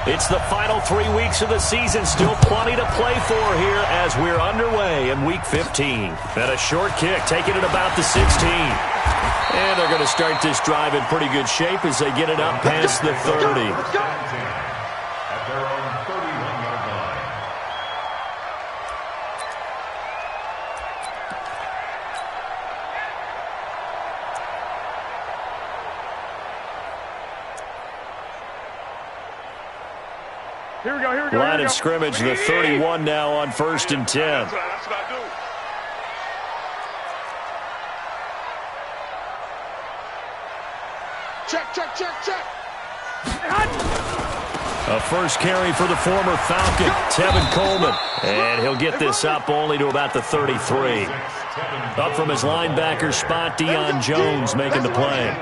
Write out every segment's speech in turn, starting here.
It's the final 3 weeks of the season. Still plenty to play for here as we're underway in Week 15. And a short kick, taking it about the 16. And they're going to start this drive in pretty good shape as they get it up past the 30. At their own 31-yard line. Here we go. Line of scrimmage, the 31 now on 1st and 10. That's what I do. Check. A first carry for the former Falcon, Tevin Coleman. And he'll get this up only to about the 33. Up from his linebacker spot, Deion Jones making the play.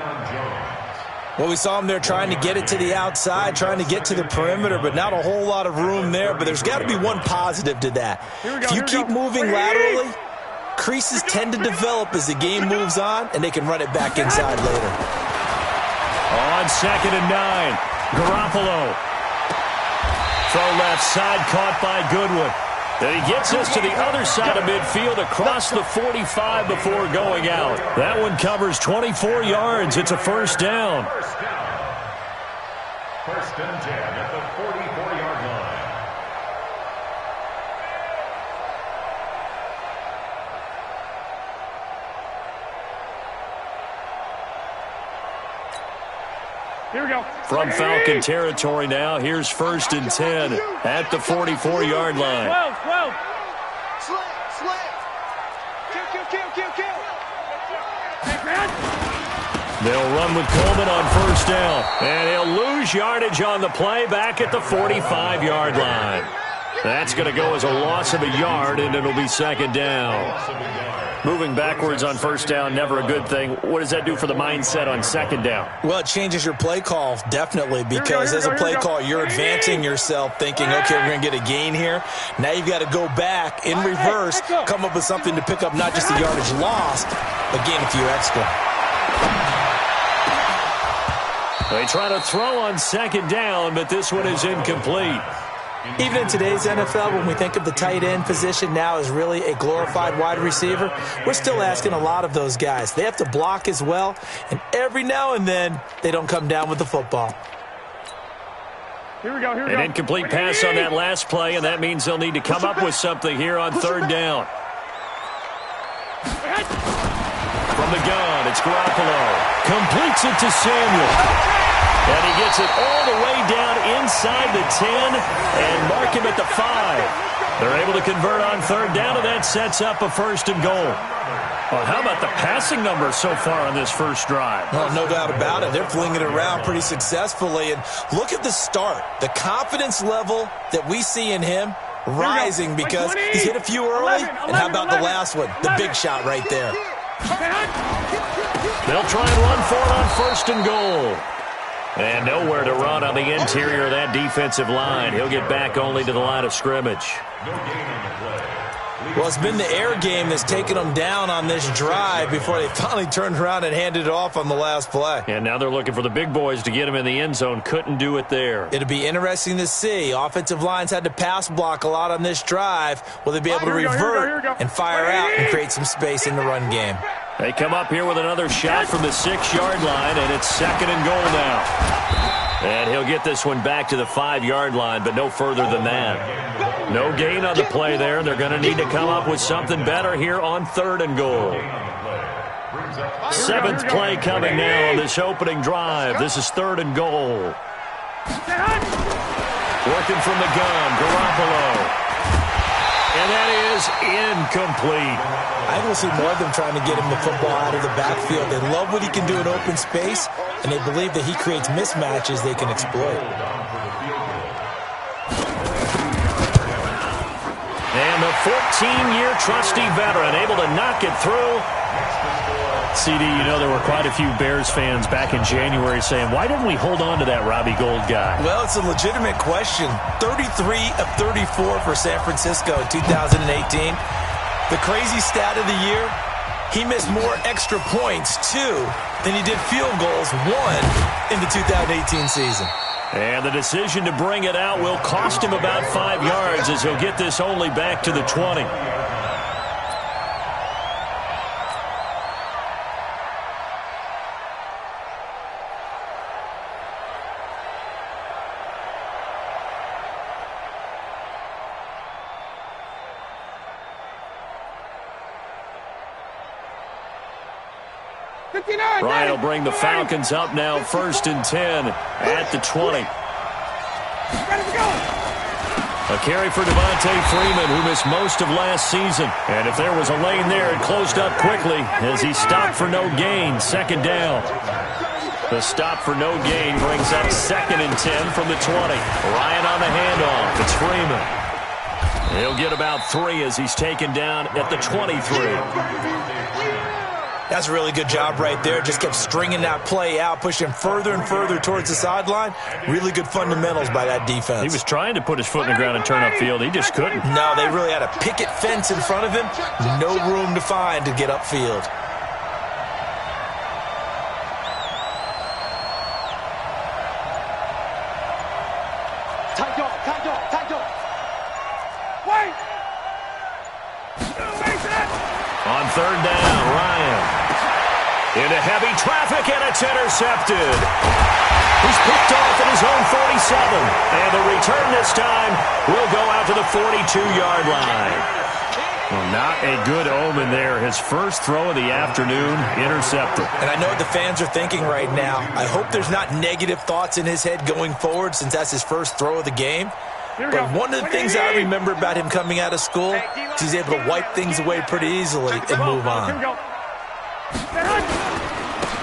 Well, we saw him there trying to get it to the outside, trying to get to the perimeter, but not a whole lot of room there. But there's got to be one positive to that. If you keep moving laterally, creases tend to develop as the game moves on, and they can run it back inside later. On 2nd and 9, Garoppolo. Throw left side, caught by Goodwin. Then he gets us to the other side of midfield across the 45 before going out. That one covers 24 yards. It's a first down. First and 10 at the 44-yard line. Here we go. From Falcon territory now, here's 1st and 10 at the 44-yard line. 12. Kill. They'll run with Coleman on 1st down. And he'll lose yardage on the play back at the 45-yard line. That's going to go as a loss of a yard, and it'll be 2nd down. Moving backwards on 1st down, never a good thing. What does that do for the mindset on 2nd down? Well, it changes your play call, definitely, because as a play call, you're advancing yourself thinking, okay, we're going to get a gain here. Now you've got to go back in reverse, come up with something to pick up not just the yardage lost, but gain a few extra. They try to throw on 2nd down, but this one is incomplete. Even in today's NFL, when we think of the tight end position now as really a glorified wide receiver, we're still asking a lot of those guys. They have to block as well, and every now and then, they don't come down with the football. Here we go. An incomplete pass on that last play, and that means they'll need to come up with something here on 3rd down. From the gun, it's Garoppolo. Completes it to Samuel. And he gets it all the way down inside the 10 and mark him at the 5. They're able to convert on 3rd down, and that sets up a 1st and goal. Well, how about the passing numbers so far on this first drive? Well, no doubt about it. They're flinging it around pretty successfully. And look at the start. The confidence level that we see in him rising because he's hit a few early. And how about the last one? The big shot right there. They'll try and run for it on 1st and goal. And nowhere to run on the interior of that defensive line. He'll get back only to the line of scrimmage. Well, it's been the air game that's taken them down on this drive before they finally turned around and handed it off on the last play. And now they're looking for the big boys to get him in the end zone. Couldn't do it there. It'll be interesting to see. Offensive lines had to pass block a lot on this drive. Will they be able to revert and fire out and create some space in the run game? They come up here with another shot from the 6-yard line, and it's 2nd and goal now. And he'll get this one back to the 5-yard line, but no further than that. No gain on the play there. They're going to need to come up with something better here on 3rd and goal. 7th play coming now on this opening drive. This is 3rd and goal. Working from the gun, Garoppolo. And that is incomplete. I think we'll see more of them trying to get him the football out of the backfield. They love what he can do in open space, and they believe that he creates mismatches they can exploit. And the 14-year trusty veteran able to knock it through. CD, you know there were quite a few Bears fans back in January saying, why didn't we hold on to that Robbie Gould guy? Well, it's a legitimate question. 33 of 34 for San Francisco in 2018. The crazy stat of the year, he missed more extra points, 2, than he did field goals, 1, in the 2018 season. And the decision to bring it out will cost him about 5 yards as he'll get this only back to the 20. Ryan will bring the Falcons up now 1st and 10 at the 20. A carry for Devontae Freeman, who missed most of last season. And if there was a lane there, it closed up quickly as he stopped for no gain. 2nd down. The stop for no gain brings up 2nd and 10 from the 20. Ryan on the handoff. It's Freeman. He'll get about 3 as he's taken down at the 23. That's a really good job right there. Just kept stringing that play out, pushing further and further towards the sideline. Really good fundamentals by that defense. He was trying to put his foot in the ground and turn upfield. He just couldn't. No, they really had a picket fence in front of him. No room to find to get upfield. Tight dog. Wait! On 3rd down, Ryan. Into heavy traffic, and it's intercepted. He's picked off at his own 47. And the return this time will go out to the 42-yard line. Well, not a good omen there. His first throw of the afternoon, intercepted. And I know what the fans are thinking right now. I hope there's not negative thoughts in his head going forward since that's his first throw of the game. But one of the things I remember about him coming out of school is he's able to wipe things away pretty easily and move on.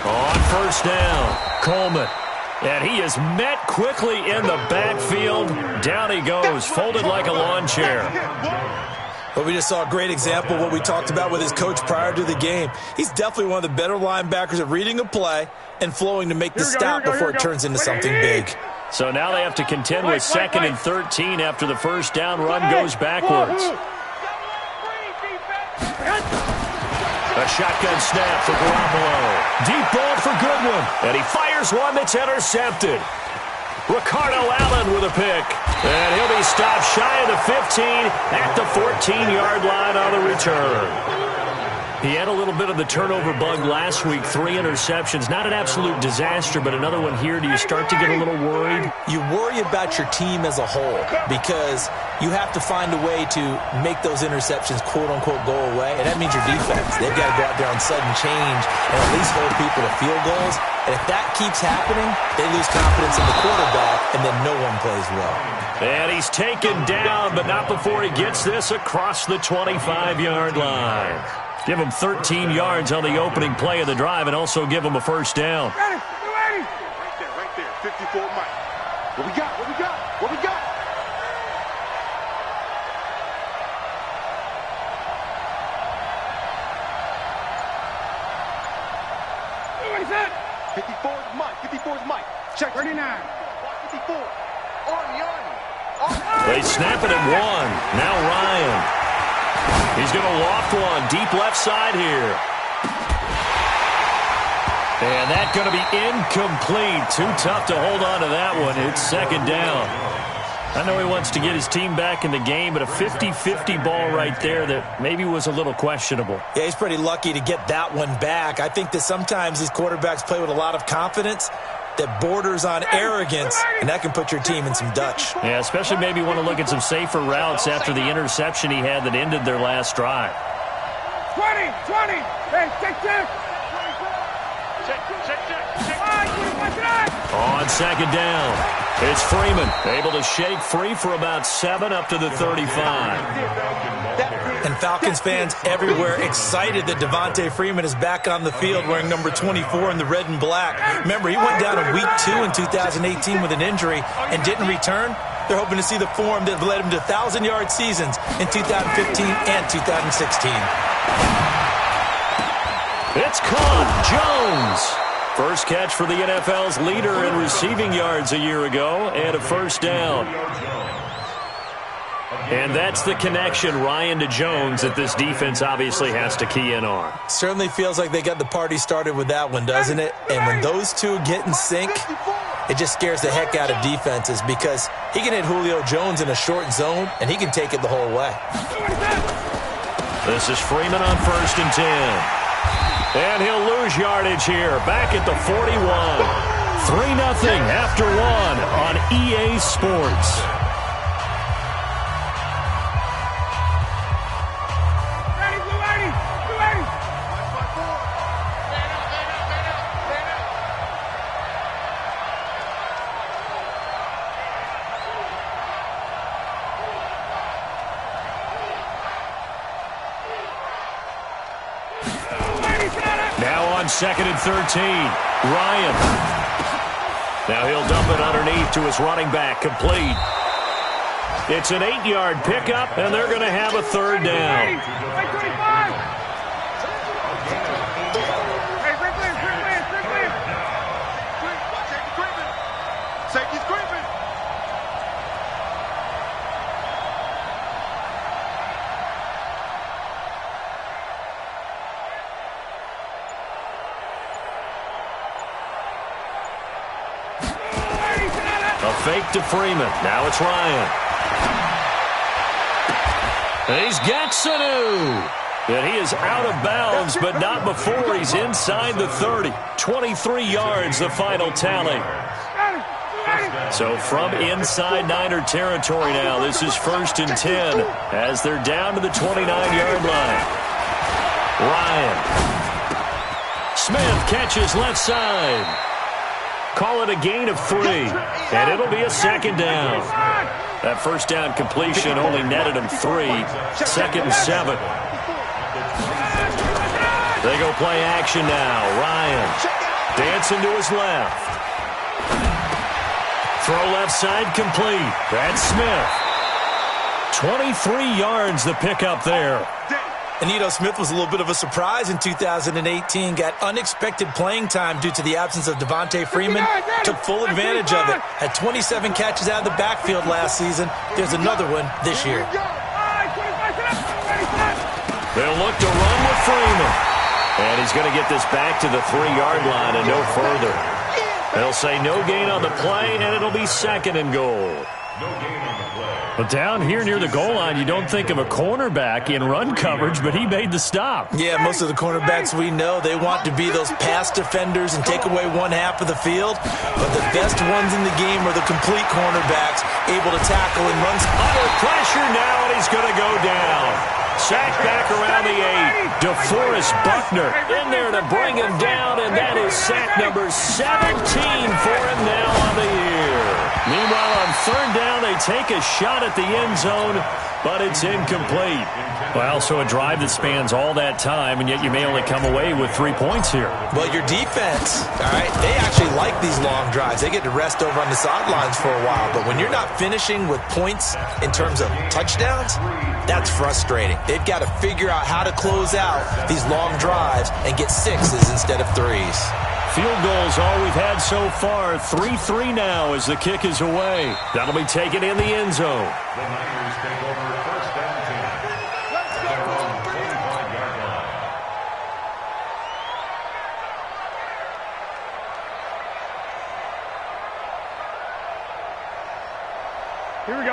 On 1st down, Coleman. And he is met quickly in the backfield. Down he goes, folded like a lawn chair. But we just saw a great example of what we talked about with his coach prior to the game. He's definitely one of the better linebackers at reading a play and flowing to make the stop before it turns into something big. So now they have to contend with 2nd and 13 after the 1st down run goes backwards. A shotgun snap for Garoppolo. Deep ball for Goodwin. And he fires one that's intercepted. Ricardo Allen with a pick. And he'll be stopped shy of the 15 at the 14-yard line on the return. He had a little bit of the turnover bug last week. 3 interceptions. Not an absolute disaster, but another one here. Do you start to get a little worried? You worry about your team as a whole because you have to find a way to make those interceptions, quote-unquote, go away. And that means your defense. They've got to go out there on sudden change and at least hold people to field goals. And if that keeps happening, they lose confidence in the quarterback, and then no one plays well. And he's taken down, but not before he gets this across the 25-yard line. Give him 13 yards on the opening play of the drive and also give him a 1st down. Ready. Right there. 54 Mike. What we got? What is that? 54 is Mike. Check 39. 54. On. They snap it at 1. Now Ryan. He's going to loft one deep left side here. And that's going to be incomplete. Too tough to hold on to that one. It's 2nd down. I know he wants to get his team back in the game, but a 50-50 ball right there that maybe was a little questionable. Yeah, he's pretty lucky to get that one back. I think that sometimes these quarterbacks play with a lot of confidence that borders on arrogance, and that can put your team in some Dutch. Yeah, especially maybe want to look at some safer routes after the interception he had that ended their last drive. 20. Hey, check. On 2nd down, it's Freeman. Able to shake free for about 7 up to the 35. And Falcons fans everywhere excited that Devontae Freeman is back on the field wearing number 24 in the red and black. Remember, he went down in week 2 in 2018 with an injury and didn't return. They're hoping to see the form that led him to 1,000-yard seasons in 2015 and 2016. It's caught. Jones. First catch for the NFL's leader in receiving yards a year ago and a 1st down. And that's the connection, Ryan to Jones, that this defense obviously has to key in on. Certainly feels like they got the party started with that one, doesn't it? And when those two get in sync, it just scares the heck out of defenses because he can hit Julio Jones in a short zone, and he can take it the whole way. This is Freeman on 1st and 10. And he'll lose yardage here, back at the 41. 3-0 after 1 on EA Sports. Now on 2nd and 13, Ryan. Now he'll dump it underneath to his running back, complete. It's an 8-yard pickup, and they're going to have a 3rd down. Safety's creeping. A fake to Freeman. Now it's Ryan. And he's got Sanu. And he is out of bounds, but not before he's inside the 30. 23 yards, the final tally. So from inside Niner territory now, this is 1st and 10 as they're down to the 29-yard line. Ryan. Smith catches left side. Call it a gain of 3, and it'll be a 2nd down. That 1st down completion only netted him 3. 2nd and 7. They go play action now. Ryan dancing to his left. Throw left side complete. That's Smith. 23 yards the pickup there. And Smith was a little bit of a surprise in 2018. Got unexpected playing time due to the absence of Devontae Freeman. Took full advantage of it. Had 27 catches out of the backfield last season. There's another one this year. They'll look to run with Freeman. And he's going to get this back to the 3-yard line and no further. They'll say no gain on the play, and it'll be 2nd and goal. No gain on the play. But down here near the goal line, you don't think of a cornerback in run coverage, but he made the stop. Yeah, most of the cornerbacks we know, they want to be those pass defenders and take away one half of the field. But the best ones in the game are the complete cornerbacks, able to tackle and run. Under pressure now, and he's going to go down. Sacked back around the 8. DeForest Buckner in there to bring him down, and that is sack number 17 for him now on the year. Meanwhile, on 3rd down, they take a shot at the end zone, but it's incomplete. Well, so a drive that spans all that time, and yet you may only come away with 3 points here. Well, your defense, all right, they actually like these long drives. They get to rest over on the sidelines for a while, but when you're not finishing with points in terms of touchdowns, that's frustrating. They've got to figure out how to close out these long drives and get 6s instead of 3s. Field goals all we've had so far. 3-3 now as the kick is away. That'll be taken in the end zone. The Niners take over 1st and 10. At their own 45-yard line.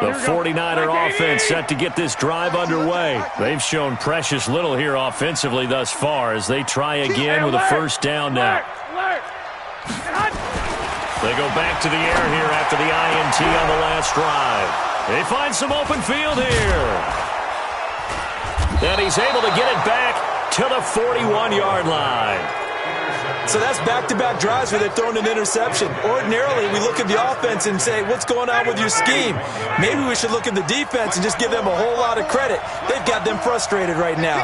The 49er offense set to get this drive underway. They've shown precious little here offensively thus far as they try again with a 1st down now. They go back to the air here after the INT on the last drive. They find some open field here. And he's able to get it back to the 41-yard line. So that's back-to-back drives where they've thrown an interception. Ordinarily, we look at the offense and say, what's going on with your scheme? Maybe we should look at the defense and just give them a whole lot of credit. They've got them frustrated right now.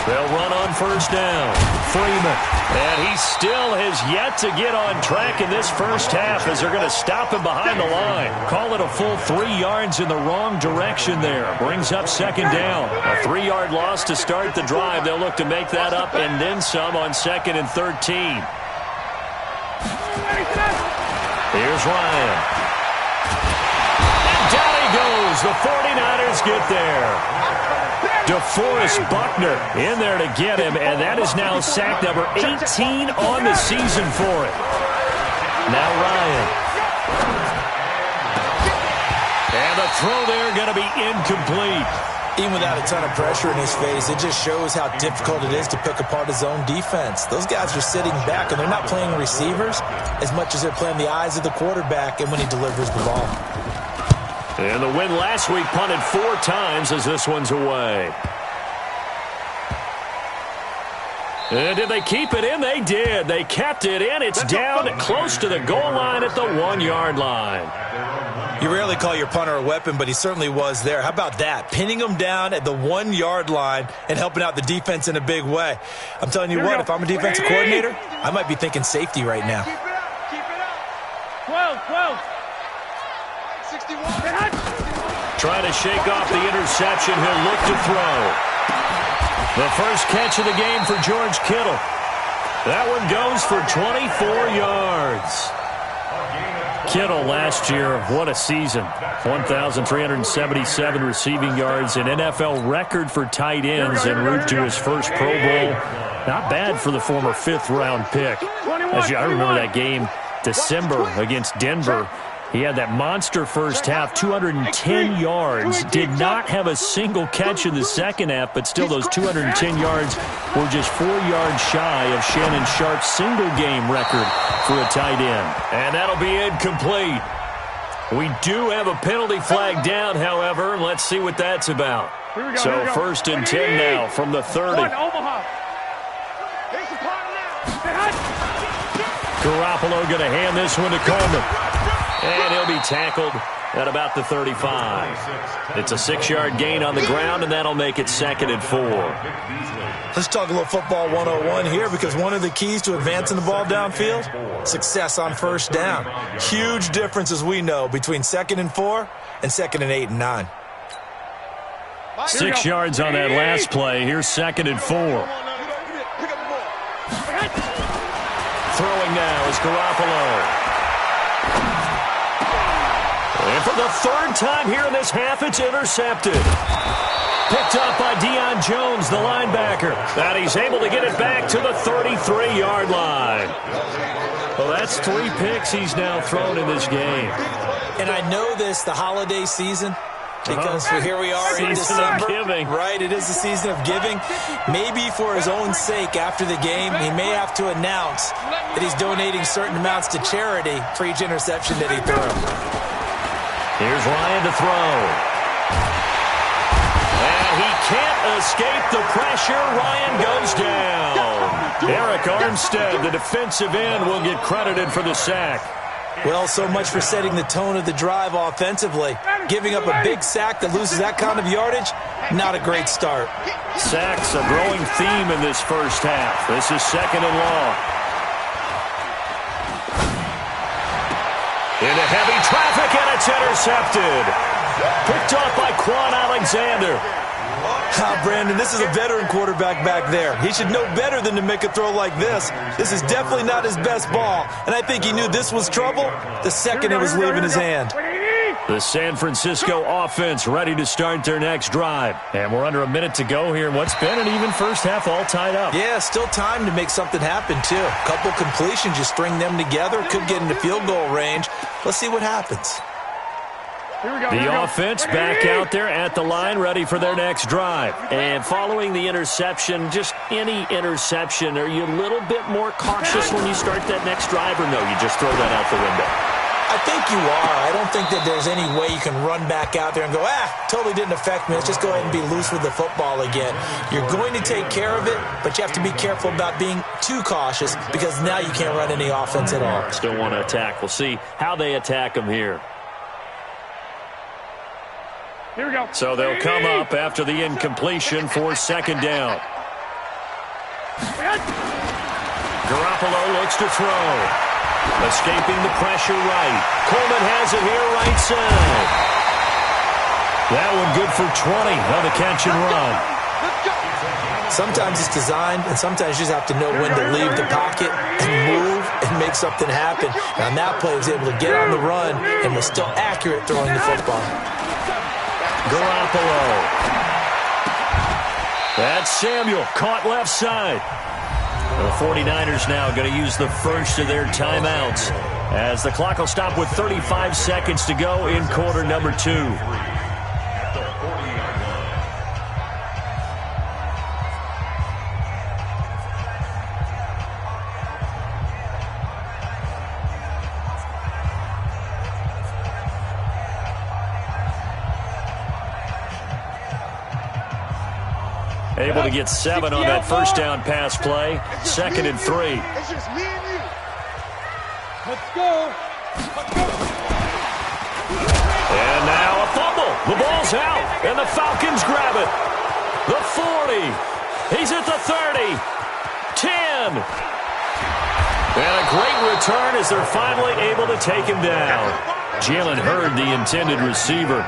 They'll run on 1st down. Freeman. And he still has yet to get on track in this 1st half as they're going to stop him behind the line. Call it a full 3 yards in the wrong direction there. Brings up 2nd down. A 3-yard loss to start the drive. They'll look to make that up and then some on 2nd and 13. Here's Ryan. And down he goes. The 49ers get there. DeForest Buckner in there to get him, and that is now sack number 18 on the season for it. Now Ryan. And the throw there going to be incomplete. Even without a ton of pressure in his face, it just shows how difficult it is to pick apart his own defense. Those guys are sitting back, and they're not playing receivers as much as they're playing the eyes of the quarterback and when he delivers the ball. And the win last week punted 4 times as this one's away. And did they keep it in? They did. They kept it in. It's down close to the goal line at the 1-yard line. You rarely call your punter a weapon, but he certainly was there. How about that? Pinning him down at the 1-yard line and helping out the defense in a big way. I'm telling you what, if I'm a defensive coordinator, I might be thinking safety right now. Keep it up. Keep it up. 12. 61. Trying to shake off the interception. He'll look to throw. The first catch of the game for George Kittle. That one goes for 24 yards. Kittle last year, what a season. 1,377 receiving yards, an NFL record for tight ends en route to his first Pro Bowl. Not bad for the former 5th-round pick. I remember that game, December against Denver. He had that monster first half, 210 yards. Did not have a single catch in the second half, but still those 210 yards were just 4 yards shy of Shannon Sharp's single-game record for a tight end. And that'll be incomplete. We do have a penalty flag down, however. Let's see what that's about. So 1st and 10 now from the 30. Garoppolo going to hand this one to Coleman. And he'll be tackled at about the 35. It's a 6-yard gain on the ground, and that'll make it 2nd and 4. Let's talk a little football 101 here, because one of the keys to advancing the ball downfield, success on first down. Huge difference, as we know, between 2nd and 4 and 2nd and 8 and 9. 6 yards on that last play. Here's 2nd and 4. Throwing now is Garoppolo. And for the 3rd time here in this half, it's intercepted. Picked up by Deion Jones, the linebacker. And he's able to get it back to the 33-yard line. Well, that's 3 picks he's now thrown in this game. And I know this, the holiday season, because here we are in December. Right, it is the season of giving. Maybe for his own sake, after the game, he may have to announce that he's donating certain amounts to charity for each interception that he threw. Here's Ryan to throw. And he can't escape the pressure. Ryan goes down. Eric Armstead, the defensive end, will get credited for the sack. Well, so much for setting the tone of the drive offensively. Giving up a big sack that loses that kind of yardage, not a great start. Sacks, a growing theme in this first half. This is 2nd and long. Into heavy traffic, and it's intercepted. Picked off by Quan Alexander. Brandon, this is a veteran quarterback back there. He should know better than to make a throw like this. This is definitely not his best ball, and I think he knew this was trouble the second it was leaving his hand. The San Francisco offense ready to start their next drive. And we're under a minute to go here in what's been an even first half, all tied up. Yeah, still time to make something happen, too. A couple completions, you string them together, could get into field goal range. Let's see what happens. The offense back out there at the line, ready for their next drive. And following the interception, just any interception, are you a little bit more cautious when you start that next drive, or no, you just throw that out the window? I think you are. I don't think that there's any way you can run back out there and go, totally didn't affect me. Let's just go ahead and be loose with the football again. You're going to take care of it, but you have to be careful about being too cautious, because now you can't run any offense at all. Still want to attack. We'll see how they attack them here. Here we go. So they'll come up after the incompletion for 2nd down. Garoppolo looks to throw. Escaping the pressure right. Coleman has it here right side. That one good for 20 on the catch and run. Sometimes it's designed, and sometimes you just have to know when to leave the pocket and move and make something happen. And on that play, he was able to get on the run and was still accurate throwing the football. Garoppolo. That's Samuel, caught left side. The 49ers now going to use the first of their timeouts as the clock will stop with 35 seconds to go in quarter number 2. Able to get 7 on that first down pass play. 2nd and 3. It's just me and you. Let's go. Let's go. And now a fumble. The ball's out, and the Falcons grab it. The 40. He's at the 30. 10. And a great return as they're finally able to take him down. Jalen Hurd, the intended receiver.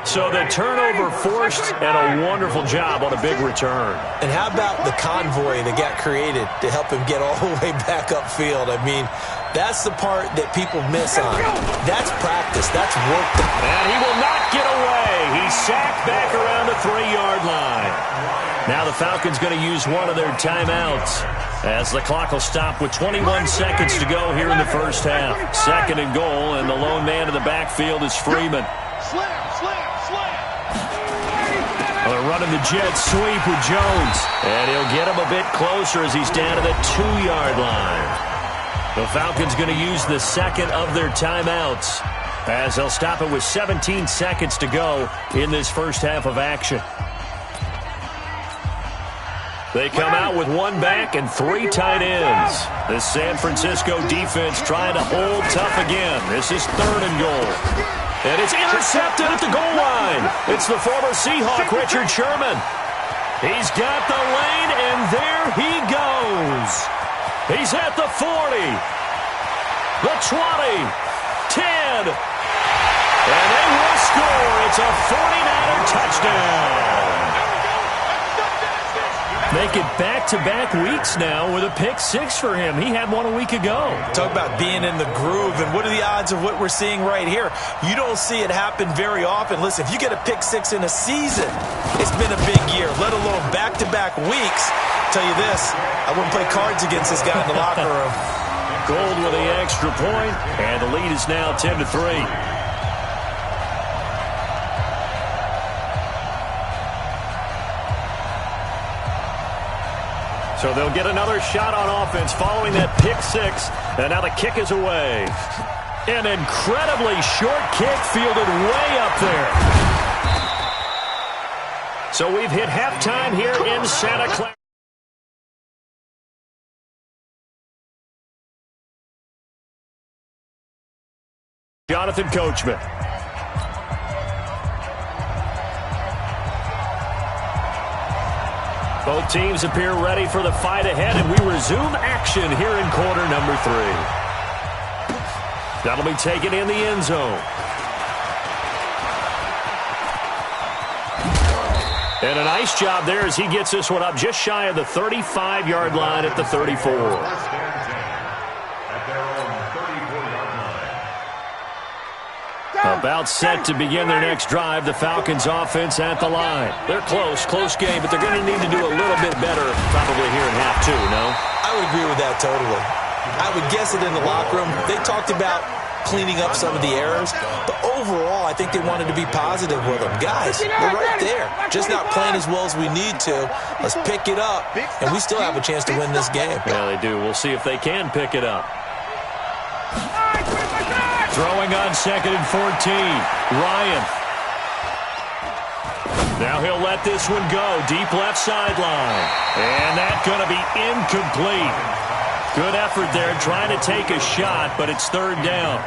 So the turnover forced and a wonderful job on a big return. And how about the convoy that got created to help him get all the way back upfield? I mean, that's the part that people miss on. That's practice. That's work. And he will not get away. He's sacked back around the 3-yard line. Now the Falcons going to use one of their timeouts as the clock will stop with 21 seconds to go here in the first half. 2nd and goal, and the lone man in the backfield is Freeman. Slam, slam, slam. They're running the jet sweep with Jones. And he'll get him a bit closer as he's down to the 2-yard line. The Falcons going to use the second of their timeouts as they'll stop it with 17 seconds to go in this first half of action. They come out with 1 back and 3 tight ends. The San Francisco defense trying to hold tough again. This is 3rd and goal. And it's intercepted at the goal line. It's the former Seahawk, Richard Sherman. He's got the lane, and there he goes. He's at the 40, the 20, 10. And they will score. It's a 49er touchdown. Make it back-to-back weeks now with a pick-6 for him. He had one a week ago. Talk about being in the groove, and what are the odds of what we're seeing right here? You don't see it happen very often. Listen, if you get a pick-6 in a season, it's been a big year, let alone back-to-back weeks. I'll tell you this, I wouldn't play cards against this guy in the locker room. Gold with the extra point, and the lead is now 10-3. So they'll get another shot on offense following that pick-6, and now the kick is away. An incredibly short kick fielded way up there. So we've hit halftime here in Santa Clara. Jonathan Coachman. Both teams appear ready for the fight ahead, and we resume action here in quarter number 3. That'll be taken in the end zone. And a nice job there as he gets this one up just shy of the 35-yard line at the 34. About set to begin their next drive. The Falcons offense at the line. They're close game, but they're going to need to do a little bit better probably here in half 2, no? I would agree with that totally. I would guess it in the locker room. They talked about cleaning up some of the errors, but overall, I think they wanted to be positive with them. Guys, we're right there. Just not playing as well as we need to. Let's pick it up, and we still have a chance to win this game. Yeah, they do. We'll see if they can pick it up. Throwing on 2nd and 14. Ryan. Now he'll let this one go. Deep left sideline. And that's going to be incomplete. Good effort there trying to take a shot, but it's 3rd down.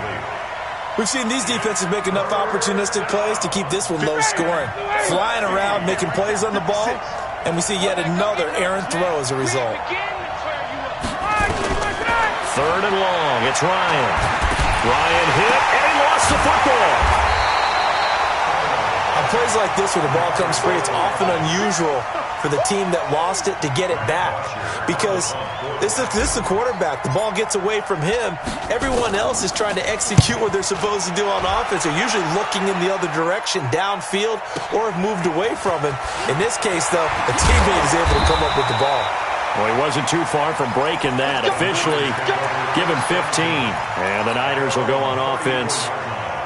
We've seen these defenses make enough opportunistic plays to keep this one low scoring. Flying around, making plays on the ball, and we see yet another errant throw as a result. 3rd and long. It's Ryan. Ryan hit, and he lost the football. On plays like this where the ball comes free, it's often unusual for the team that lost it to get it back. Because this is the quarterback. The ball gets away from him. Everyone else is trying to execute what they're supposed to do on offense. They're usually looking in the other direction, downfield, or have moved away from him. In this case, though, a teammate is able to come up with the ball. Well, he wasn't too far from breaking that. Officially given 15. And the Niners will go on offense.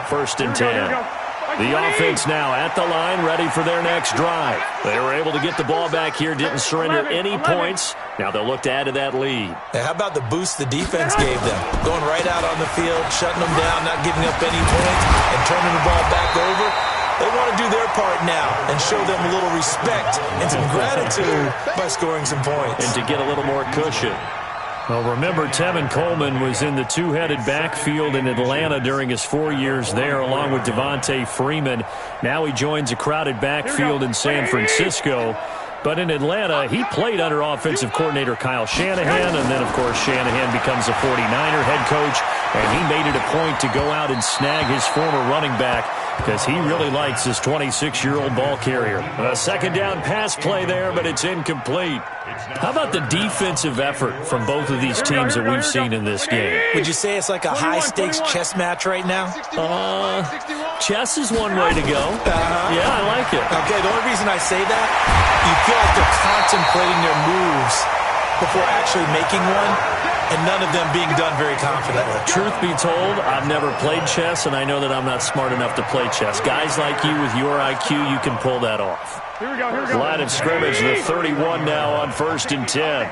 1st and 10. The offense now at the line, ready for their next drive. They were able to get the ball back here, didn't surrender any points. Now they'll look to add to that lead. Now, how about the boost the defense gave them? Going right out on the field, shutting them down, not giving up any points, and turning the ball back over. They want to do their part now and show them a little respect and some gratitude by scoring some points. And to get a little more cushion. Well, remember, Tevin Coleman was in the two-headed backfield in Atlanta during his 4 years there, along with Devontae Freeman. Now he joins a crowded backfield in San Francisco. But in Atlanta, he played under offensive coordinator Kyle Shanahan, and then, of course, Shanahan becomes a 49er head coach, and he made it a point to go out and snag his former running back because he really likes his 26-year-old ball carrier. A second down pass play there, but it's incomplete. How about the defensive effort from both of these teams that we've seen in this game? Would you say it's like a high-stakes chess match right now? Chess is one way to go. Yeah, I like it. Okay, the only reason I say that, you feel like they're contemplating their moves before actually making one, and none of them being done very confidently. Truth be told, I've never played chess, and I know that I'm not smart enough to play chess. Guys like you with your IQ, you can pull that off. Here we go, here we go. Line of scrimmage, the 31 now on 1st and 10.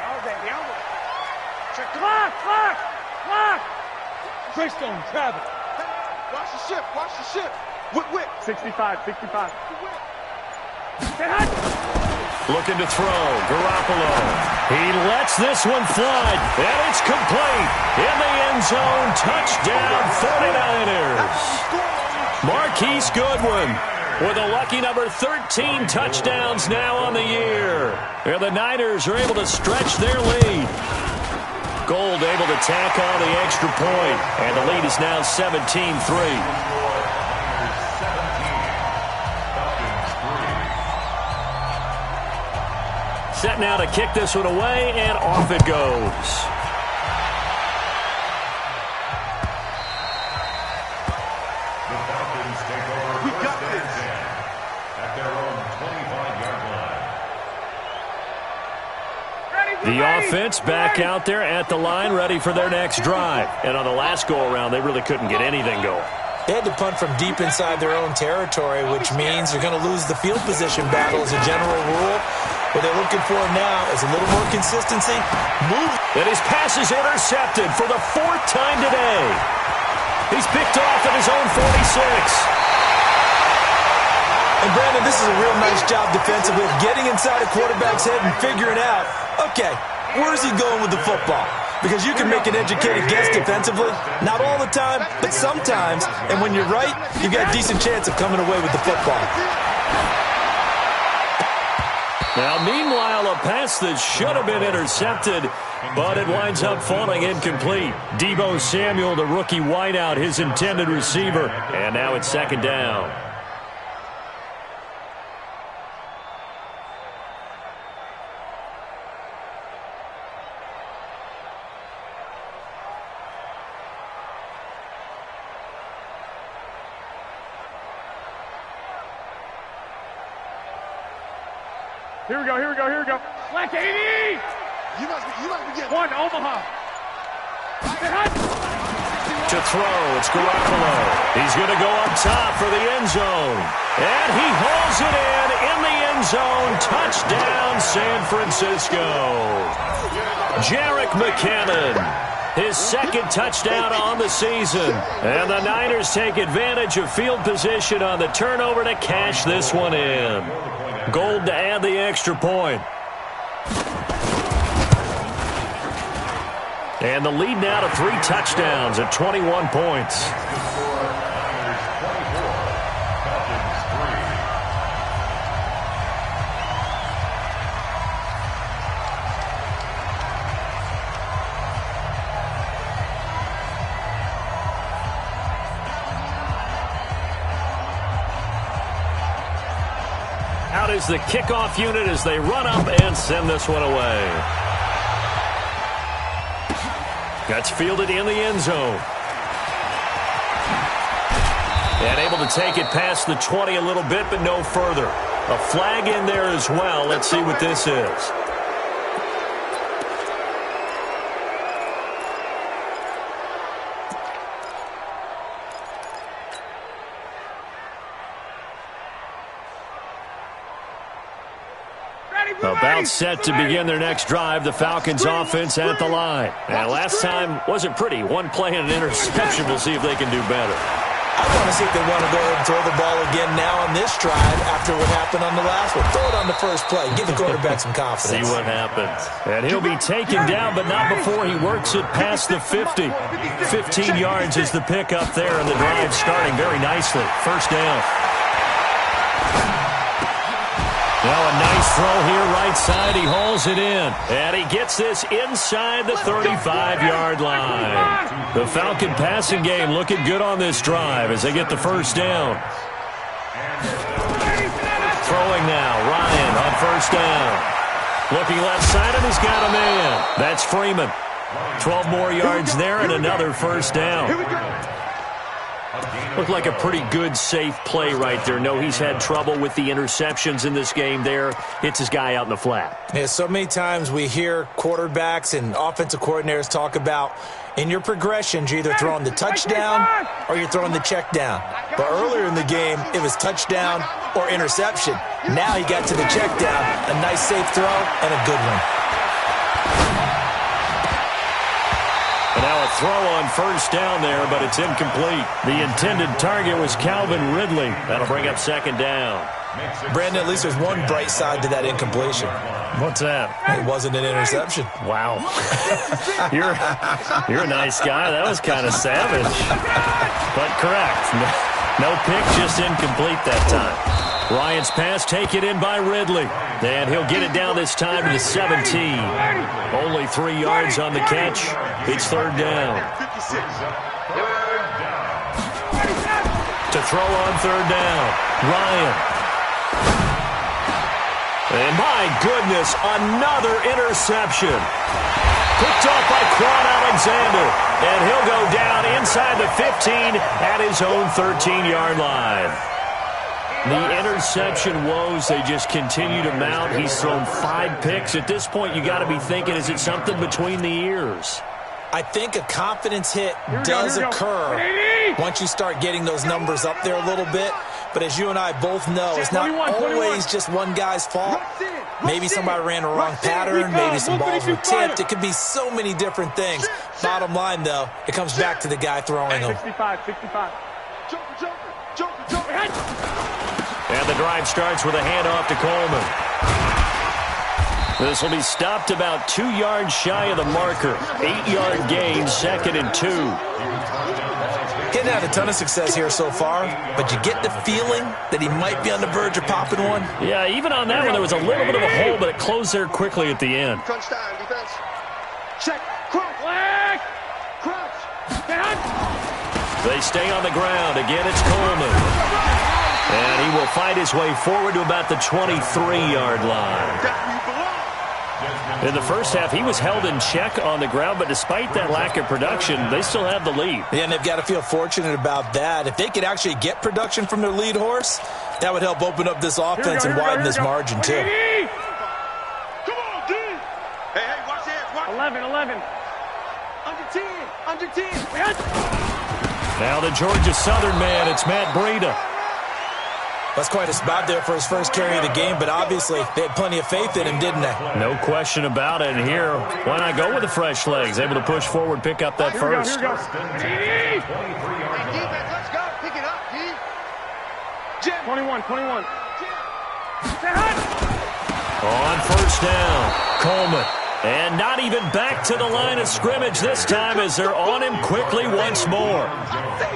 Clock! Greystone, grab it. Watch the ship, watch the ship. Whip. 65. Looking to throw, Garoppolo. He lets this one fly, and it's complete. In the end zone, touchdown 49ers. Marquise Goodwin with a lucky number 13 touchdowns now on the year. And the Niners are able to stretch their lead. Gold able to tack on the extra point, and the lead is now 17-3. Set now to kick this one away, and off it goes. The Falcons take over. We got this. At their own 25-yard line. The offense back out there at the line, ready for their next drive. And on the last go-around, they really couldn't get anything going. They had to punt from deep inside their own territory, which means they're going to lose the field position battle as a general rule. What they're looking for now is a little more consistency. Move. And his pass is intercepted for the 4th time today. He's picked off at his own 46. And Brandon, this is a real nice job defensively of getting inside a quarterback's head and figuring out, okay, where's he going with the football? Because you can make an educated guess defensively. Not all the time, but sometimes. And when you're right, you've got a decent chance of coming away with the football. Now, meanwhile, a pass that should have been intercepted, but it winds up falling incomplete. Deebo Samuel, the rookie wideout, his intended receiver. And now it's 2nd down. Here we go. Black 80! You must be getting one, Omaha. To throw, it's Garoppolo. He's going to go up top for the end zone. And he hauls it in the end zone. Touchdown, San Francisco. Jerick McKinnon, his 2nd touchdown on the season. And the Niners take advantage of field position on the turnover to cash this one in. Gold to add the extra point. And the lead now to 3 touchdowns at 21 points. Out is the kickoff unit as they run up and send this one away. That's fielded in the end zone. And able to take it past the 20 a little bit, but no further. A flag in there as well. Let's see what this is. About set to begin their next drive, the Falcons offense at the line. And last time wasn't pretty. One play and an interception. We'll see if they can do better. I want to see if they want to go ahead and throw the ball again now on this drive after what happened on the last one. Throw it on the first play. Give the quarterback some confidence. See what happens. And he'll be taken down, but not before he works it past the 50. 15 yards is the pickup there, and the drive starting very nicely. First down. Now a nice throw here right side. He hauls it in. And he gets this inside the 35-yard line. The Falcon passing game looking good on this drive as they get the first down. Throwing now. Ryan on first down. Looking left side, and he's got a man. That's Freeman. 12 more yards there and another first down. Looked like a pretty good, safe play right there. No, he's had trouble with the interceptions in this game there. Hits his guy out in the flat. Yeah, so many times we hear quarterbacks and offensive coordinators talk about in your progressions, you're either throwing the touchdown or you're throwing the check down. But earlier in the game, it was touchdown or interception. Now he got to the check down. A nice, safe throw and a good one. And now a throw on first down there, but it's incomplete. The intended target was Calvin Ridley. That'll bring up second down. Brandon, at least there's one bright side to that incompletion. What's that? It wasn't an interception. Wow. You're a nice guy. That was kind of savage. But correct. No pick, just incomplete that time. Ryan's pass taken in by Ridley. And he'll get it down this time to the 17. Only 3 yards on the catch. It's third down. To throw on third down. Ryan. And my goodness, another interception. Picked off by Quan Alexander. And he'll go down inside the 15 at his own 13-yard line. The interception woes, they just continue to mount. He's thrown 5 picks. At this point, you got to be thinking, is it something between the ears? I think a confidence hit does occur once you start getting those numbers up there a little bit. But as you and I both know, it's not always just one guy's fault. Maybe somebody ran a wrong pattern. Maybe some balls were tipped. It could be so many different things. Bottom line, though, it comes back to the guy throwing them. 65. And the drive starts with a handoff to Coleman. This will be stopped about 2 yards shy of the marker. 8-yard gain, 2nd and 2. Getting had a ton of success here so far, but you get the feeling that he might be on the verge of popping one. Yeah, even on that one, there was a little bit of a hole, but it closed there quickly at the end. Crunch time, defense. Check, crunch, leg, crunch, down. They stay on the ground. Again, it's Coleman. And he will fight his way forward to about the 23-yard line. In the first half, he was held in check on the ground, but despite that lack of production, they still have the lead. Yeah, and they've got to feel fortunate about that. If they could actually get production from their lead horse, that would help open up this offense and widen this margin, too. Come on, D. Hey, watch that. Watch. 11. Under 10. Now the Georgia Southern man, it's Matt Breida. That's quite a spot there for his first carry of the game, but obviously they had plenty of faith in him, didn't they? No question about it. And here, why not go with the fresh legs? Able to push forward, pick up that first. Here we go. Hey, defense, let's go. Pick it up, D. Jim. 21. On first down, Coleman. And not even back to the line of scrimmage this time as they're on him quickly once more.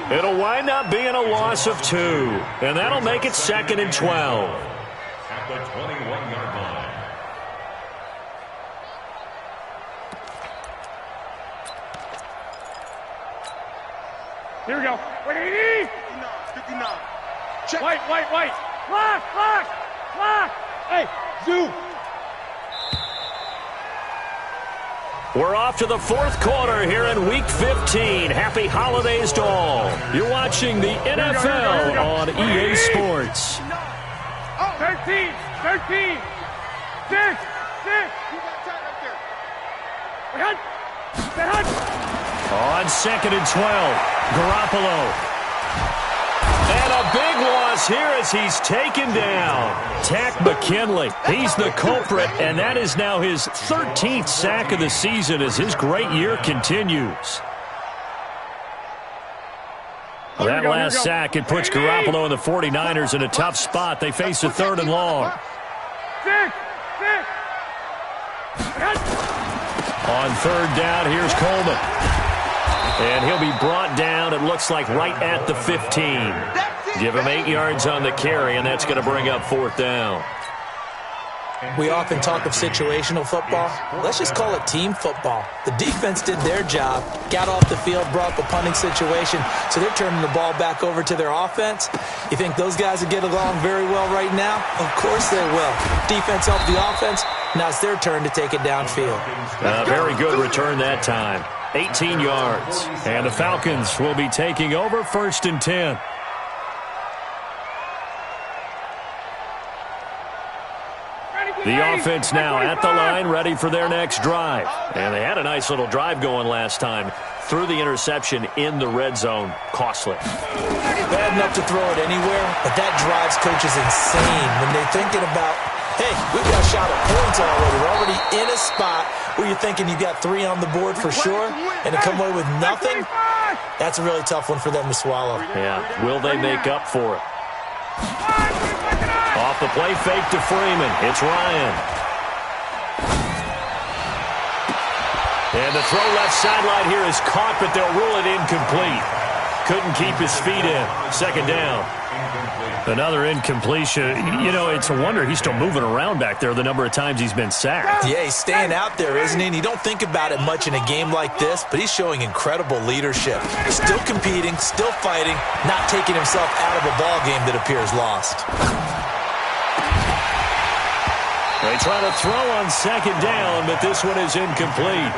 It'll wind up being a loss of 2. And that'll make it 2nd and 12. At the 21-yard line. Here we go. 59. Check. White. Lock. Hey, Zoo. We're off to the 4th quarter here in Week 15. Happy holidays to all. You're watching the NFL on EA Sports. 13. 6. On 2nd and 12, Garoppolo. And a big loss here as he's taken down. Tack McKinley, he's the culprit, and that is now his 13th sack of the season as his great year continues. That last sack, it puts Garoppolo and the 49ers in a tough spot. They face a 3rd and long. On 3rd down, here's Coleman. And he'll be brought down, it looks like, right at the 15. Give him 8 yards on the carry, and that's going to bring up 4th down. We often talk of situational football. Let's just call it team football. The defense did their job, got off the field, brought up a punting situation, so they're turning the ball back over to their offense. You think those guys will get along very well right now? Of course they will. Defense helped the offense. Now it's their turn to take it downfield. Very good return that time. 18 yards. And the Falcons will be taking over 1st and 10. The offense now at the line, ready for their next drive. And they had a nice little drive going last time. Threw the interception in the red zone. Costly. Bad enough to throw it anywhere, but that drives coaches insane when they're thinking about, hey, we've got a shot at points already. We're already in a spot where you're thinking you got 3 on the board for sure, and to come away with nothing, that's a really tough one for them to swallow. Yeah, will they make up for it? Off the play fake to Freeman. It's Ryan. And the throw left sideline here is caught, but they'll rule it incomplete. Couldn't keep his feet in. 2nd down. Another incompletion. You know, it's a wonder he's still moving around back there the number of times he's been sacked. Yeah, he's staying out there, isn't he? And you don't think about it much in a game like this, but he's showing incredible leadership. Still competing, still fighting, not taking himself out of a ball game that appears lost. They try to throw on 2nd down, but this one is incomplete.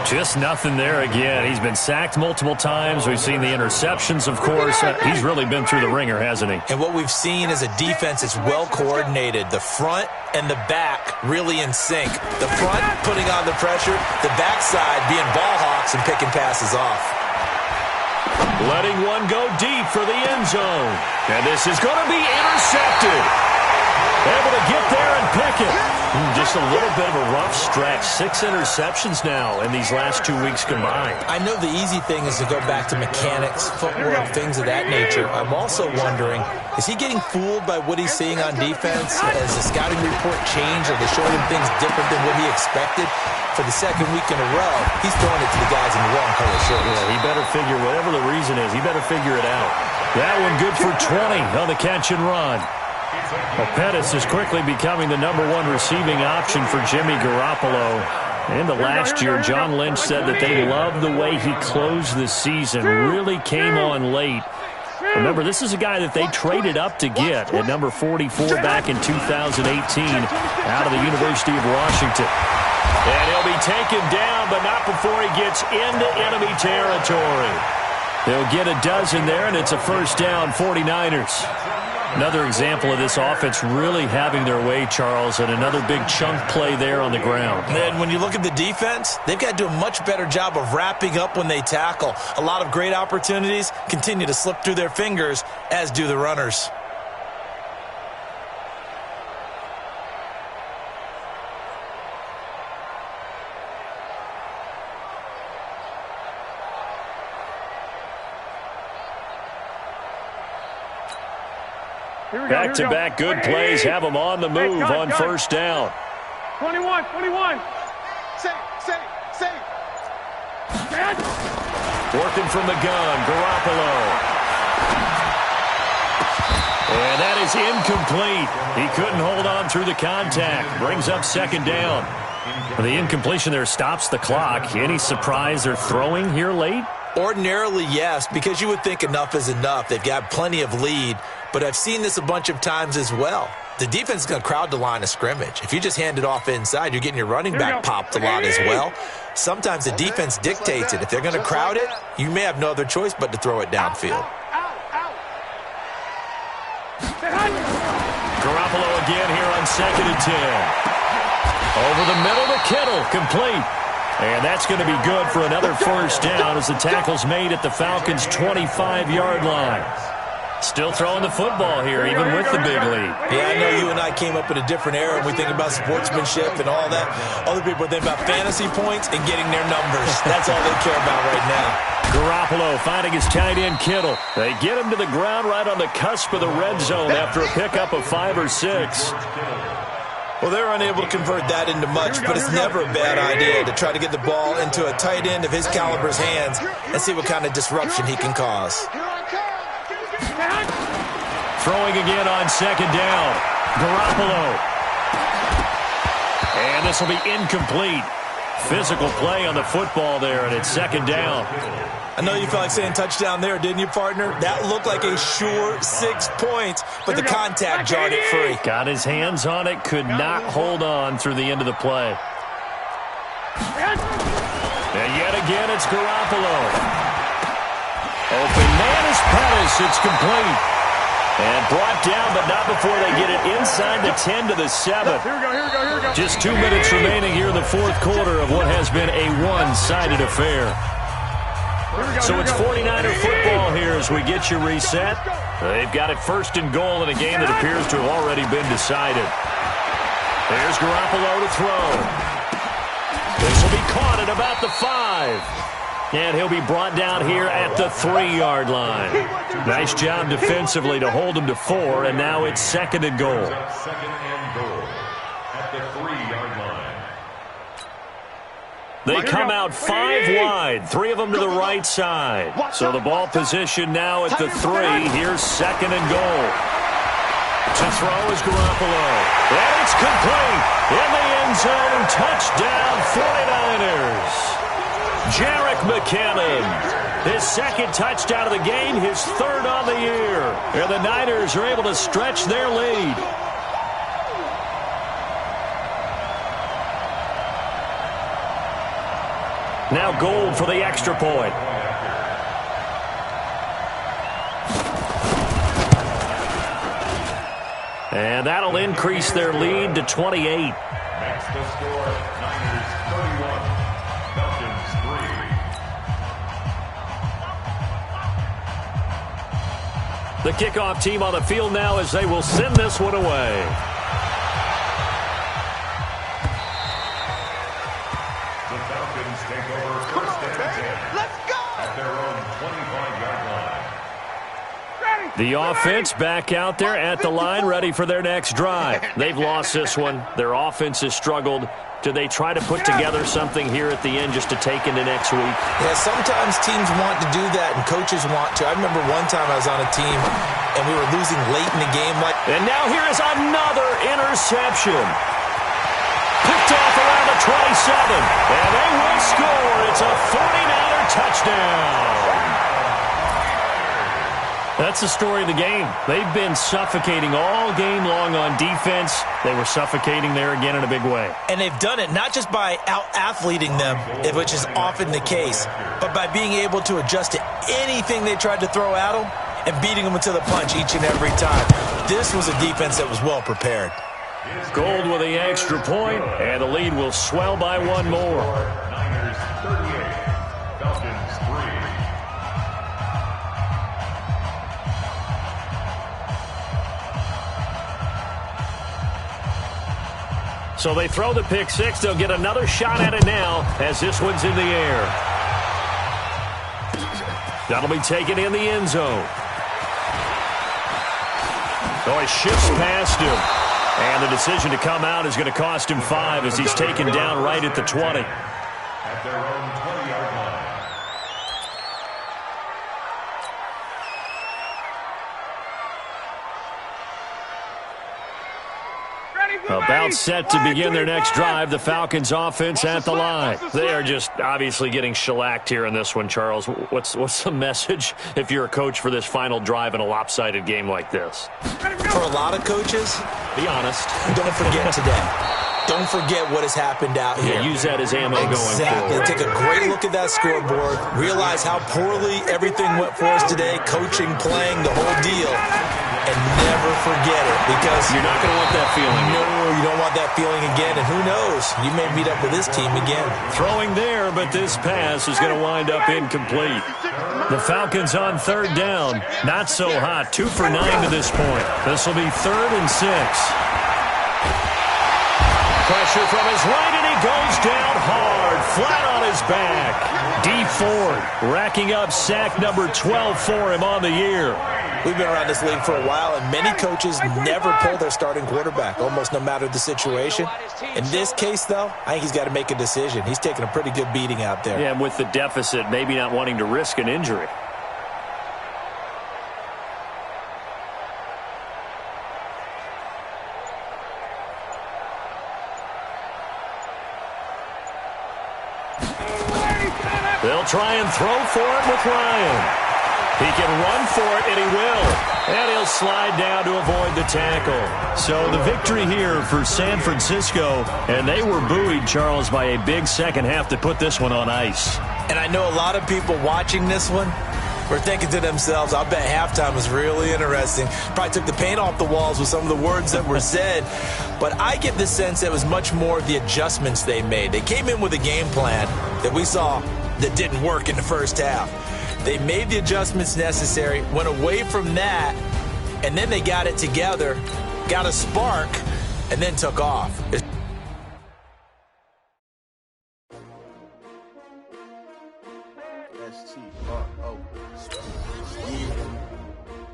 Just nothing there again. He's been sacked multiple times. We've seen the interceptions, of course. He's really been through the ringer, hasn't he? And what we've seen is a defense that's well coordinated. The front and the back really in sync. The front putting on the pressure, the backside being ball hawks and picking passes off. Letting one go deep for the end zone. And this is going to be intercepted. Able to get there and pick it. Just a little bit of a rough stretch. 6 interceptions now in these last 2 weeks combined. I know the easy thing is to go back to mechanics, footwork, things of that nature. I'm also wondering, is he getting fooled by what he's seeing on defense? Has the scouting report changed? Are they showing him things different than what he expected? For the 2nd week in a row, he's throwing it to the guys in the wrong color shirts. Yeah, he better figure, whatever the reason is, he better figure it out. That one good for 20 on the catch and run. Well, Pettis is quickly becoming the #1 receiving option for Jimmy Garoppolo. And last year, John Lynch said that they loved the way he closed the season, really came on late. Remember, this is a guy that they traded up to get at number 44 back in 2018 out of the University of Washington. And he'll be taken down, but not before he gets into enemy territory. They'll get a dozen there, and it's a 1st down, 49ers. Another example of this offense really having their way, Charles, and another big chunk play there on the ground. And when you look at the defense, they've got to do a much better job of wrapping up when they tackle. A lot of great opportunities continue to slip through their fingers, as do the runners. Back-to-back good plays have them on the move on 1st down. 21. Say. Working from the gun, Garoppolo. And that is incomplete. He couldn't hold on through the contact. Brings up 2nd down. The incompletion there stops the clock. Any surprise they're throwing here late? Ordinarily, yes, because you would think enough is enough. They've got plenty of lead, but I've seen this a bunch of times as well. The defense is going to crowd the line of scrimmage. If you just hand it off inside, you're getting your running back popped a lot as well. Sometimes the defense dictates it. If they're going to crowd it, you may have no other choice but to throw it downfield. Garoppolo again here on 2nd and 10. Over the middle to Kittle, complete. And that's going to be good for another 1st down as the tackle's made at the Falcons' 25-yard line. Still throwing the football here, even with the big lead. Yeah, I know you and I came up in a different era, and we think about sportsmanship and all that. Other people think about fantasy points and getting their numbers. That's all they care about right now. Garoppolo finding his tight end Kittle. They get him to the ground right on the cusp of the red zone after a pickup of 5 or 6. Well, they're unable to convert that into much, but it's never a bad idea to try to get the ball into a tight end of his caliber's hands and see what kind of disruption he can cause. Throwing again on second down. Garoppolo. And this will be incomplete. Physical play on the football there, and it's second down. I know you felt like saying touchdown there, didn't you, partner? That looked like a sure 6 points, but the contact jarred it free. Got his hands on it, could not hold on through the end of the play. And yet again, it's Garoppolo. Open man is Pettis. It's complete. And brought down, but not before they get it inside the 10 to the 7. Here we go. Just 2 minutes remaining here in the fourth quarter of what has been a one-sided affair. So it's 49er football here as we get you reset. They've got it first and goal in a game that appears to have already been decided. There's Garoppolo to throw. This will be caught at about the 5. And he'll be brought down here at the 3-yard line. Nice job defensively to hold him to 4, and now it's second and goal. Second and goal at the 3-yard line. They come out 5 wide, 3 of them to the right side. So the ball position now at the 3. Here's second and goal. To throw is Garoppolo. And it's complete. In the end zone, touchdown 49ers. Jerick McKinnon, his second touchdown of the game, his 3rd on the year. And the Niners are able to stretch their lead. Now Gold for the extra point. And that'll increase their lead to 28. Makes the score Niners 31, Falcons 3. The kickoff team on the field now as they will send this one away. The Falcons take over first and 10. Let's go! At their own 25-yard line. The offense back out there at the line, ready for their next drive. They've lost this one. Their offense has struggled. Do they try to put together something here at the end just to take into next week? Yeah, sometimes teams want to do that, and coaches want to. I remember one time I was on a team, and we were losing late in the game. And now here is another interception. Picked off around the 27, and they will score. It's a 49er touchdown. That's the story of the game. They've been suffocating all game long on defense. They were suffocating there again in a big way. And they've done it not just by out-athleting them, which is often the case, but by being able to adjust to anything they tried to throw at them and beating them to the punch each and every time. This was a defense that was well prepared. Gold with the extra point, and the lead will swell by one more. Niners 38, Falcons 3. So they throw the pick six. They'll get another shot at it now as this one's in the air. That'll be taken in the end zone. Oh, he shifts past him. And the decision to come out is going to cost him 5 as he's taken down right at the 20. At their own 20-yard line. About set to begin their next drive, the Falcons offense at the line. They are just obviously getting shellacked here in this one, Charles. What's the message if you're a coach for this final drive in a lopsided game like this? For a lot of coaches, be honest. Don't forget today. Don't forget what has happened out here. Yeah, use that as ammo going forward. Take a great look at that scoreboard. Realize how poorly everything went for us today. Coaching, playing, the whole deal. and never forget it, because you're not going to want that feeling. No, you don't want that feeling again, and who knows? You may meet up with this team again. Throwing there, but this pass is going to wind up incomplete. The Falcons on third down. Not so hot. 2 for 9 to this point. This will be 3rd and 6. Pressure from his right, and he goes down hard, flat on his back. D Ford racking up sack number 12 for him on the year. We've been around this league for a while, and many coaches never pull their starting quarterback, almost no matter the situation. In this case, though, I think he's got to make a decision. He's taking a pretty good beating out there. Yeah, and with the deficit, maybe not wanting to risk an injury. They'll try and throw for it with Ryan. He can run for it, and he will. And he'll slide down to avoid the tackle. So the victory here for San Francisco, and they were buoyed, Charles, by a big second half to put this one on ice. And I know a lot of people watching this one were thinking to themselves, I bet halftime was really interesting. Probably took the paint off the walls with some of the words that were said. But I get the sense it was much more of the adjustments they made. They came in with a game plan that we saw that didn't work in the first half. They made the adjustments necessary, went away from that, and then they got it together, got a spark, and then took off.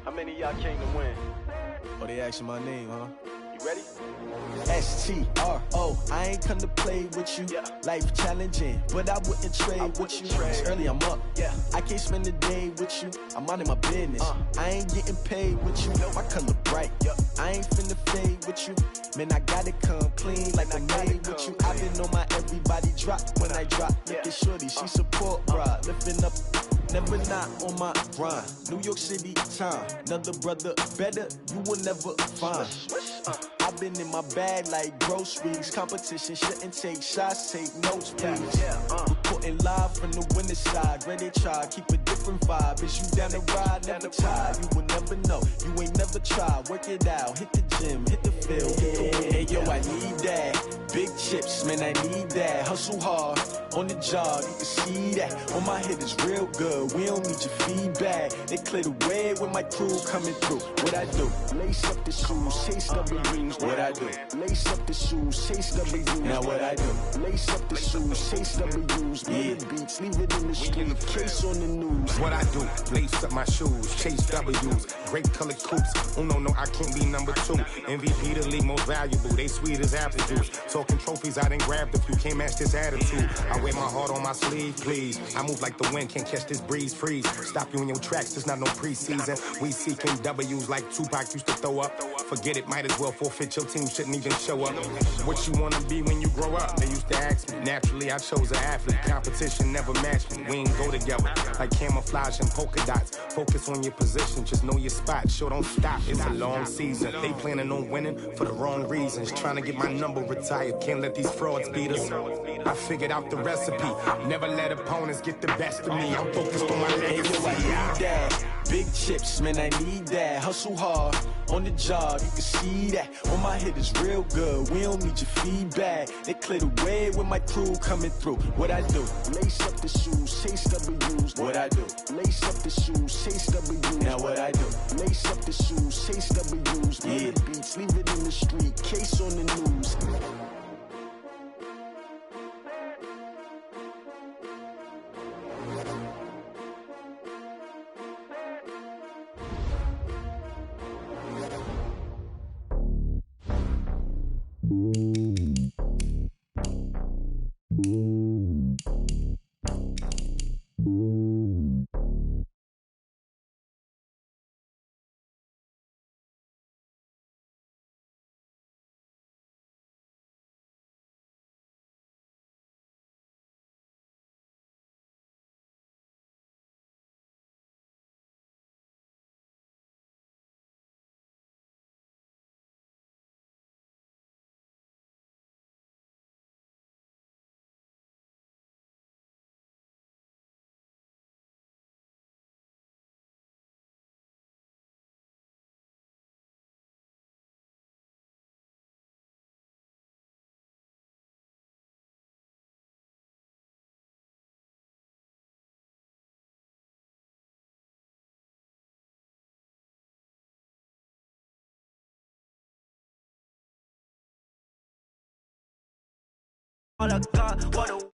How many of y'all came to win? Oh, they asking my name, huh? You ready? STRO, I ain't come to play with you. Yeah. Life challenging, but I wouldn't trade with you. It's early, I'm up. Yeah. I can't spend the day with you. I'm minding my business. I ain't getting paid with you. My color bright. Yep. I ain't finna fade with you. Man, I gotta come clean like I made with you. I've been on my everybody drop when I drop. Look at shorty, she support bra. Lifting up, never not on my grind. New York City time. Another brother better, you will never find. I've been in my bag like groceries. Competition shouldn't take shots, take notes, please. Reporting live from the winning side. Ready to try, keep a different vibe. Is you down the ride, never tired. You will never know, you ain't never tried. Work it out, hit the gym, hit the field. Hey yo, I need that. Big chips, man, I need that. Hustle hard, on the job, you can see that. On my head is real good, we don't need your feedback. They clear the way with my crew coming through. What I do? Lace up the shoes, chase W's. What I do? Lace up the shoes, chase W's. Now what I do? Lace up the shoes, chase W's. Yeah, beats, leave it in the street, case on the news. What I do? Lace up my shoes, chase W's. Great colored coops. Oh no, I can't be number 2. MVP the league most valuable. They sweet as apple juice. Talking trophies, I done grabbed a few. Can't match this attitude. I wear my heart on my sleeve, please. I move like the wind, can't catch this breeze. Freeze. Stop you in your tracks. There's not no preseason. We seeking W's like Tupac used to throw up. Forget it, might as well forfeit. Your team shouldn't even show up. What you wanna be when you grow up? They used to ask me. Naturally, I chose an athlete. Competition never matched me. We ain't go together like camouflage and polka dots. Focus on your position, just know your spot. Sure, don't stop. It's a long season. They planning on winning for the wrong reasons. Trying to get my number retired. Can't let these frauds beat us. I figured out the recipe. Never let opponents get the best of me. I'm focused on my legacy. I need that. Big chips, man, I need that. Hustle hard, on the job, you can see that. On my head is real good, we don't need your feedback. They clear the way with my crew coming through. What I do? Lace up the shoes, chase W's. What I do? Lace up the shoes, chase W's. Now what I do? Lace up the shoes, chase W's. Yeah, beats, leave it in the street, case on the news. all I got. What a